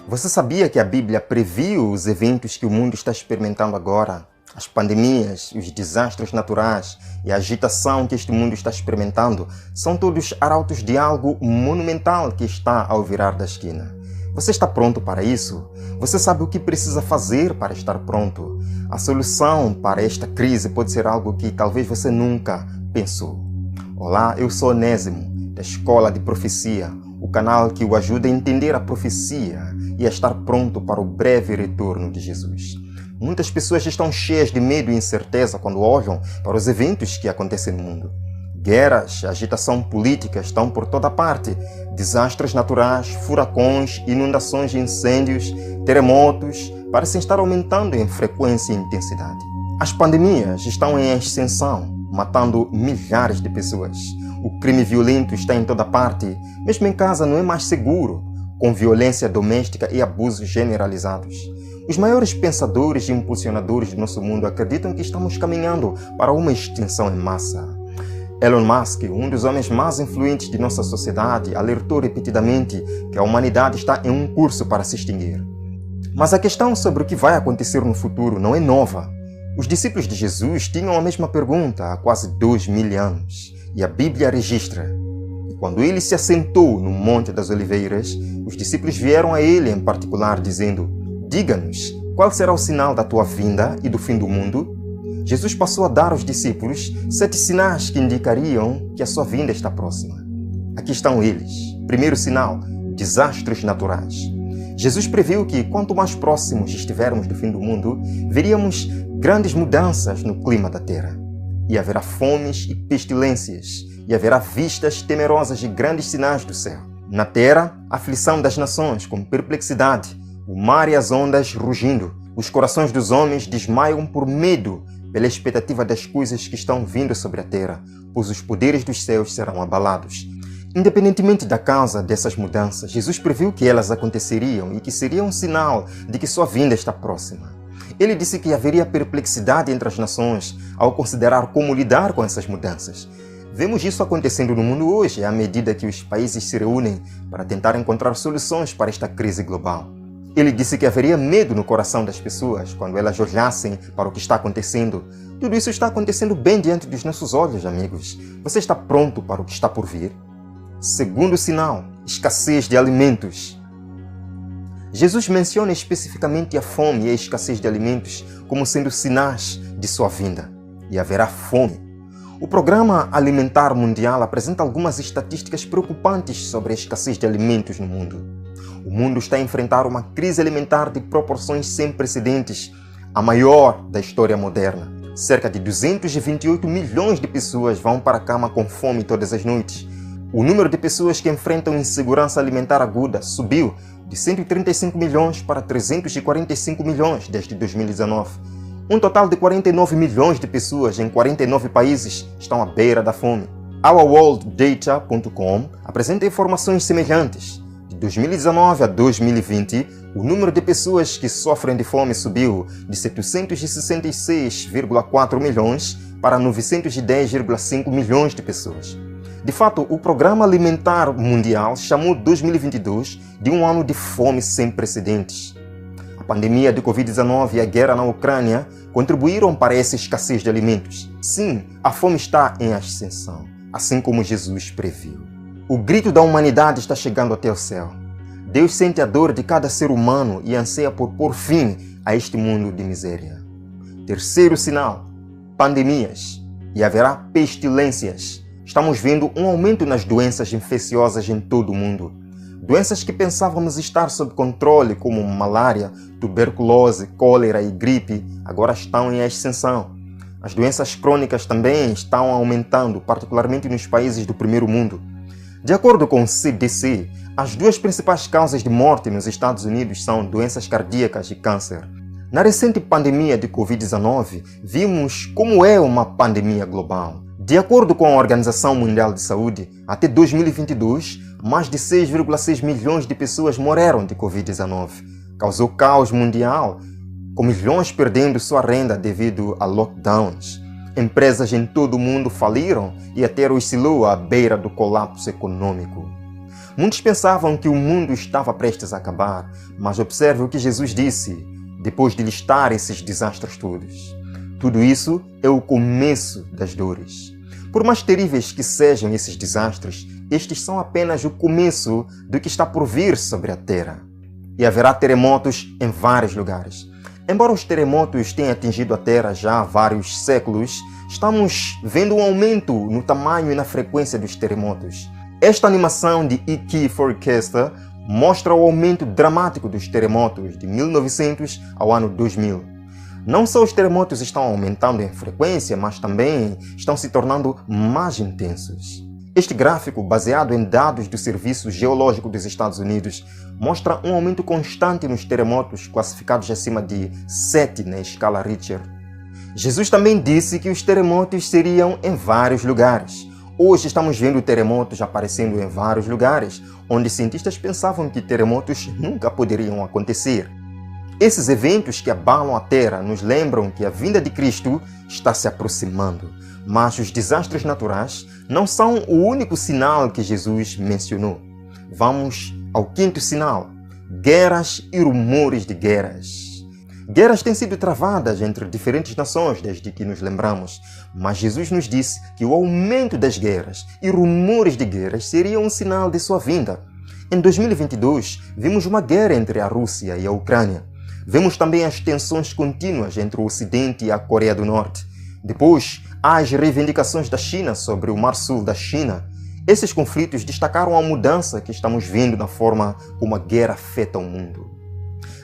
Você sabia que a Bíblia previu os eventos que o mundo está experimentando agora? As pandemias, os desastres naturais e a agitação que este mundo está experimentando são todos arautos de algo monumental que está ao virar da esquina. Você está pronto para isso? Você sabe o que precisa fazer para estar pronto? A solução para esta crise pode ser algo que talvez você nunca pensou. Olá, eu sou Onésimo, da Escola de Profecia, o canal que o ajuda a entender a profecia e a estar pronto para o breve retorno de Jesus. Muitas pessoas estão cheias de medo e incerteza quando olham para os eventos que acontecem no mundo. Guerras, agitação política estão por toda parte. Desastres naturais, furacões, inundações, incêndios, terremotos parecem estar aumentando em frequência e intensidade. As pandemias estão em ascensão, matando milhares de pessoas. O crime violento está em toda parte. Mesmo em casa não é mais seguro, com violência doméstica e abusos generalizados. Os maiores pensadores e impulsionadores do nosso mundo acreditam que estamos caminhando para uma extinção em massa. Elon Musk, um dos homens mais influentes de nossa sociedade, alertou repetidamente que a humanidade está em um curso para se extinguir. Mas a questão sobre o que vai acontecer no futuro não é nova. Os discípulos de Jesus tinham a mesma pergunta há quase 2000 anos, e a Bíblia registra. Quando ele se assentou no Monte das Oliveiras, os discípulos vieram a ele em particular, dizendo: "Diga-nos, qual será o sinal da tua vinda e do fim do mundo?" Jesus passou a dar aos discípulos 7 sinais que indicariam que a sua vinda está próxima. Aqui estão eles. Primeiro sinal: desastres naturais. Jesus previu que quanto mais próximos estivermos do fim do mundo, veríamos grandes mudanças no clima da terra. E haverá fomes e pestilências, e haverá vistas temerosas de grandes sinais do céu. Na terra, aflição das nações com perplexidade, o mar e as ondas rugindo. Os corações dos homens desmaiam por medo, pela expectativa das coisas que estão vindo sobre a terra, pois os poderes dos céus serão abalados. Independentemente da causa dessas mudanças, Jesus previu que elas aconteceriam e que seria um sinal de que sua vinda está próxima. Ele disse que haveria perplexidade entre as nações ao considerar como lidar com essas mudanças. Vemos isso acontecendo no mundo hoje, à medida que os países se reúnem para tentar encontrar soluções para esta crise global. Ele disse que haveria medo no coração das pessoas quando elas olhassem para o que está acontecendo. Tudo isso está acontecendo bem diante dos nossos olhos, amigos. Você está pronto para o que está por vir? Segundo sinal: escassez de alimentos. Jesus menciona especificamente a fome e a escassez de alimentos como sendo sinais de sua vinda. E haverá fome. O Programa Alimentar Mundial apresenta algumas estatísticas preocupantes sobre a escassez de alimentos no mundo. O mundo está a enfrentar uma crise alimentar de proporções sem precedentes, a maior da história moderna. Cerca de 228 milhões de pessoas vão para a cama com fome todas as noites. O número de pessoas que enfrentam insegurança alimentar aguda subiu de 135 milhões para 345 milhões desde 2019. Um total de 49 milhões de pessoas em 49 países estão à beira da fome. OurWorldData.com apresenta informações semelhantes. De 2019 a 2020, o número de pessoas que sofrem de fome subiu de 766,4 milhões para 910,5 milhões de pessoas. De fato, o Programa Alimentar Mundial chamou 2022 de um ano de fome sem precedentes. A pandemia de Covid-19 e a guerra na Ucrânia contribuíram para essa escassez de alimentos. Sim, a fome está em ascensão, assim como Jesus previu. O grito da humanidade está chegando até o céu. Deus sente a dor de cada ser humano e anseia por pôr fim a este mundo de miséria. Terceiro sinal: pandemias. E haverá pestilências. Estamos vendo um aumento nas doenças infecciosas em todo o mundo. Doenças que pensávamos estar sob controle, como malária, tuberculose, cólera e gripe, agora estão em ascensão. As doenças crônicas também estão aumentando, particularmente nos países do primeiro mundo. De acordo com o CDC, as 2 principais causas de morte nos Estados Unidos são doenças cardíacas e câncer. Na recente pandemia de Covid-19, vimos como é uma pandemia global. De acordo com a Organização Mundial de Saúde, até 2022, mais de 6,6 milhões de pessoas morreram de Covid-19. Causou caos mundial, com milhões perdendo sua renda devido a lockdowns. Empresas em todo o mundo faliram e a terra oscilou à beira do colapso econômico. Muitos pensavam que o mundo estava prestes a acabar, mas observe o que Jesus disse depois de listar esses desastres todos. Tudo isso é o começo das dores. Por mais terríveis que sejam esses desastres, estes são apenas o começo do que está por vir sobre a Terra. E haverá terremotos em vários lugares. Embora os terremotos tenham atingido a Terra já há vários séculos, estamos vendo um aumento no tamanho e na frequência dos terremotos. Esta animação de E.T. Forecaster mostra o aumento dramático dos terremotos de 1900 ao ano 2000. Não só os terremotos estão aumentando em frequência, mas também estão se tornando mais intensos. Este gráfico, baseado em dados do Serviço Geológico dos Estados Unidos, mostra um aumento constante nos terremotos classificados acima de 7 na escala Richter. Jesus também disse que os terremotos seriam em vários lugares. Hoje estamos vendo terremotos aparecendo em vários lugares, onde cientistas pensavam que terremotos nunca poderiam acontecer. Esses eventos que abalam a Terra nos lembram que a vinda de Cristo está se aproximando. Mas os desastres naturais não são o único sinal que Jesus mencionou. Vamos ao quinto sinal: guerras e rumores de guerras. Guerras têm sido travadas entre diferentes nações desde que nos lembramos, mas Jesus nos disse que o aumento das guerras e rumores de guerras seria um sinal de sua vinda. Em 2022, vimos uma guerra entre a Rússia e a Ucrânia. Vemos também as tensões contínuas entre o Ocidente e a Coreia do Norte. Depois, há as reivindicações da China sobre o Mar Sul da China. Esses conflitos destacaram a mudança que estamos vendo na forma como a guerra afeta o mundo.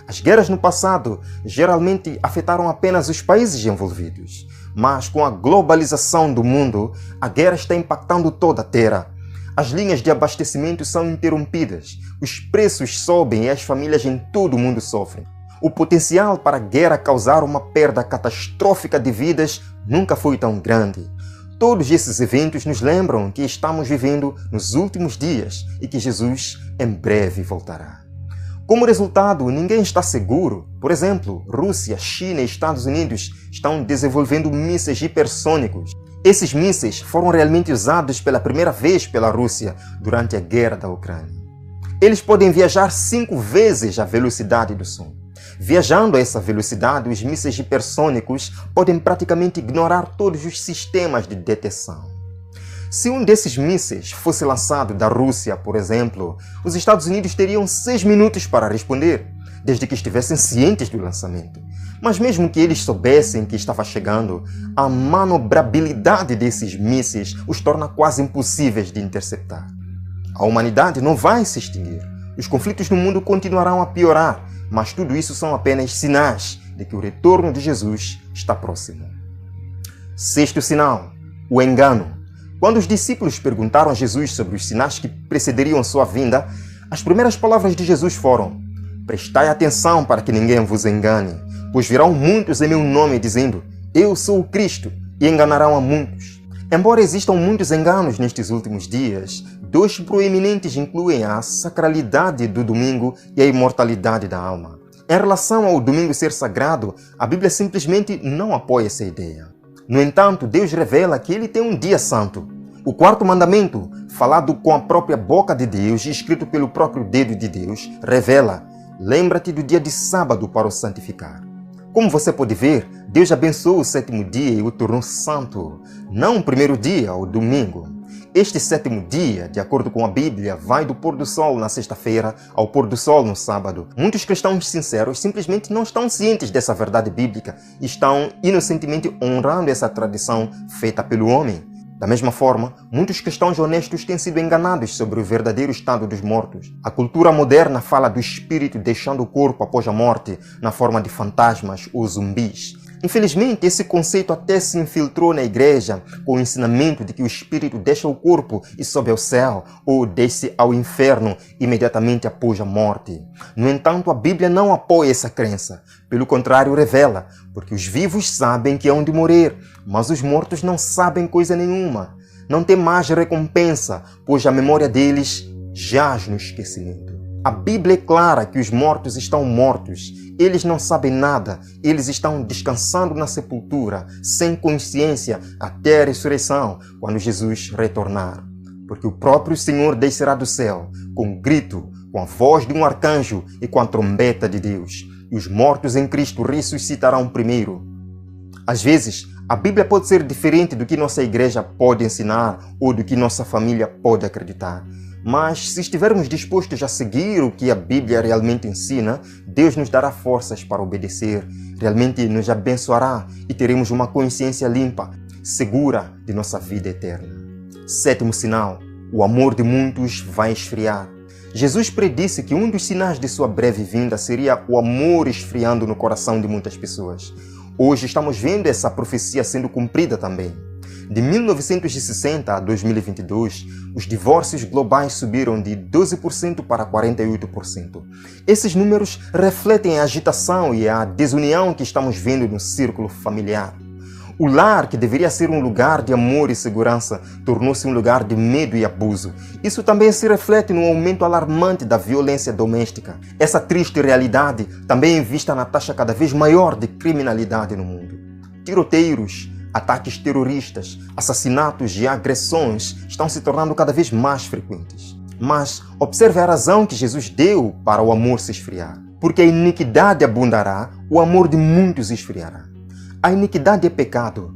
As guerras no passado geralmente afetaram apenas os países envolvidos, mas com a globalização do mundo, a guerra está impactando toda a Terra. As linhas de abastecimento são interrompidas, os preços sobem e as famílias em todo o mundo sofrem. O potencial para a guerra causar uma perda catastrófica de vidas nunca foi tão grande. Todos esses eventos nos lembram que estamos vivendo nos últimos dias e que Jesus em breve voltará. Como resultado, ninguém está seguro. Por exemplo, Rússia, China e Estados Unidos estão desenvolvendo mísseis hipersônicos. Esses mísseis foram realmente usados pela primeira vez pela Rússia durante a guerra da Ucrânia. Eles podem viajar 5 vezes a velocidade do som. Viajando a essa velocidade, os mísseis hipersônicos podem praticamente ignorar todos os sistemas de detecção. Se um desses mísseis fosse lançado da Rússia, por exemplo, os Estados Unidos teriam 6 minutos para responder, desde que estivessem cientes do lançamento. Mas mesmo que eles soubessem que estava chegando, a manobrabilidade desses mísseis os torna quase impossíveis de interceptar. A humanidade não vai se extinguir. Os conflitos no mundo continuarão a piorar, mas tudo isso são apenas sinais de que o retorno de Jesus está próximo. Sexto sinal: o engano. Quando os discípulos perguntaram a Jesus sobre os sinais que precederiam sua vinda, as primeiras palavras de Jesus foram: prestai atenção para que ninguém vos engane, pois virão muitos em meu nome dizendo, eu sou o Cristo, e enganarão a muitos. Embora existam muitos enganos nestes últimos dias, 2 proeminentes incluem a sacralidade do domingo e a imortalidade da alma. Em relação ao domingo ser sagrado, a Bíblia simplesmente não apoia essa ideia. No entanto, Deus revela que ele tem um dia santo. O 4º mandamento, falado com a própria boca de Deus e escrito pelo próprio dedo de Deus, revela: lembra-te do dia de sábado para o santificar. Como você pode ver, Deus abençoou o 7º dia e o tornou santo, não o primeiro dia, o domingo. Este 7º dia, de acordo com a Bíblia, vai do pôr do sol na sexta-feira ao pôr do sol no sábado. Muitos cristãos sinceros simplesmente não estão cientes dessa verdade bíblica e estão inocentemente honrando essa tradição feita pelo homem. Da mesma forma, muitos cristãos honestos têm sido enganados sobre o verdadeiro estado dos mortos. A cultura moderna fala do espírito deixando o corpo após a morte na forma de fantasmas ou zumbis. Infelizmente, esse conceito até se infiltrou na igreja com o ensinamento de que o espírito deixa o corpo e sobe ao céu ou desce ao inferno imediatamente após a morte. No entanto, a Bíblia não apoia essa crença. Pelo contrário, revela, porque os vivos sabem que hão de morrer, mas os mortos não sabem coisa nenhuma. Não tem mais recompensa, pois a memória deles jaz no esquecimento. A Bíblia é clara que os mortos estão mortos. Eles não sabem nada. Eles estão descansando na sepultura, sem consciência, até a ressurreição, quando Jesus retornar. porque o próprio Senhor descerá do céu, com um grito, com a voz de um arcanjo e com a trombeta de Deus, e os mortos em Cristo ressuscitarão primeiro. Às vezes, a Bíblia pode ser diferente do que nossa igreja pode ensinar ou do que nossa família pode acreditar. Mas se estivermos dispostos a seguir o que a Bíblia realmente ensina, Deus nos dará forças para obedecer, realmente nos abençoará e teremos uma consciência limpa, segura de nossa vida eterna. Sétimo sinal, o amor de muitos vai esfriar. Jesus predisse que um dos sinais de sua breve vinda seria o amor esfriando no coração de muitas pessoas. Hoje estamos vendo essa profecia sendo cumprida também. De 1960 a 2022, os divórcios globais subiram de 12% para 48%. Esses números refletem a agitação e a desunião que estamos vendo no círculo familiar. O lar, que deveria ser um lugar de amor e segurança, tornou-se um lugar de medo e abuso. Isso também se reflete no aumento alarmante da violência doméstica. Essa triste realidade também é vista na taxa cada vez maior de criminalidade no mundo. Tiroteios, ataques terroristas, assassinatos e agressões estão se tornando cada vez mais frequentes. Mas observe a razão que Jesus deu para o amor se esfriar. Porque a iniquidade abundará, o amor de muitos esfriará. A iniquidade é pecado.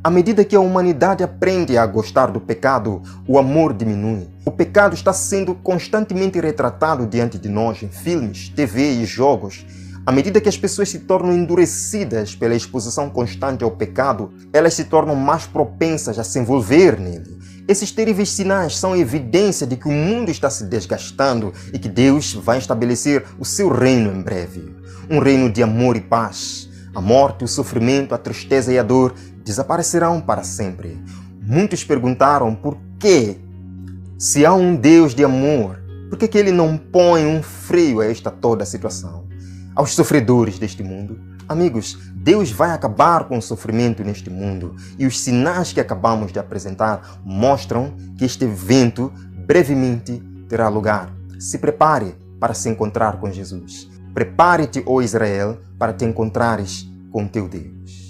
À medida que a humanidade aprende a gostar do pecado, o amor diminui. O pecado está sendo constantemente retratado diante de nós em filmes, TV e jogos. À medida que as pessoas se tornam endurecidas pela exposição constante ao pecado, elas se tornam mais propensas a se envolver nele. Esses terríveis sinais são evidência de que o mundo está se desgastando e que Deus vai estabelecer o seu reino em breve. Um reino de amor e paz. A morte, o sofrimento, a tristeza e a dor desaparecerão para sempre. Muitos perguntaram por quê? Se há um Deus de amor, por que Ele não põe um freio a esta toda situação? Aos sofredores deste mundo. Amigos, Deus vai acabar com o sofrimento neste mundo e os sinais que acabamos de apresentar mostram que este evento brevemente terá lugar. Se prepare para se encontrar com Jesus. Prepare-te, ó Israel, para te encontrares com teu Deus.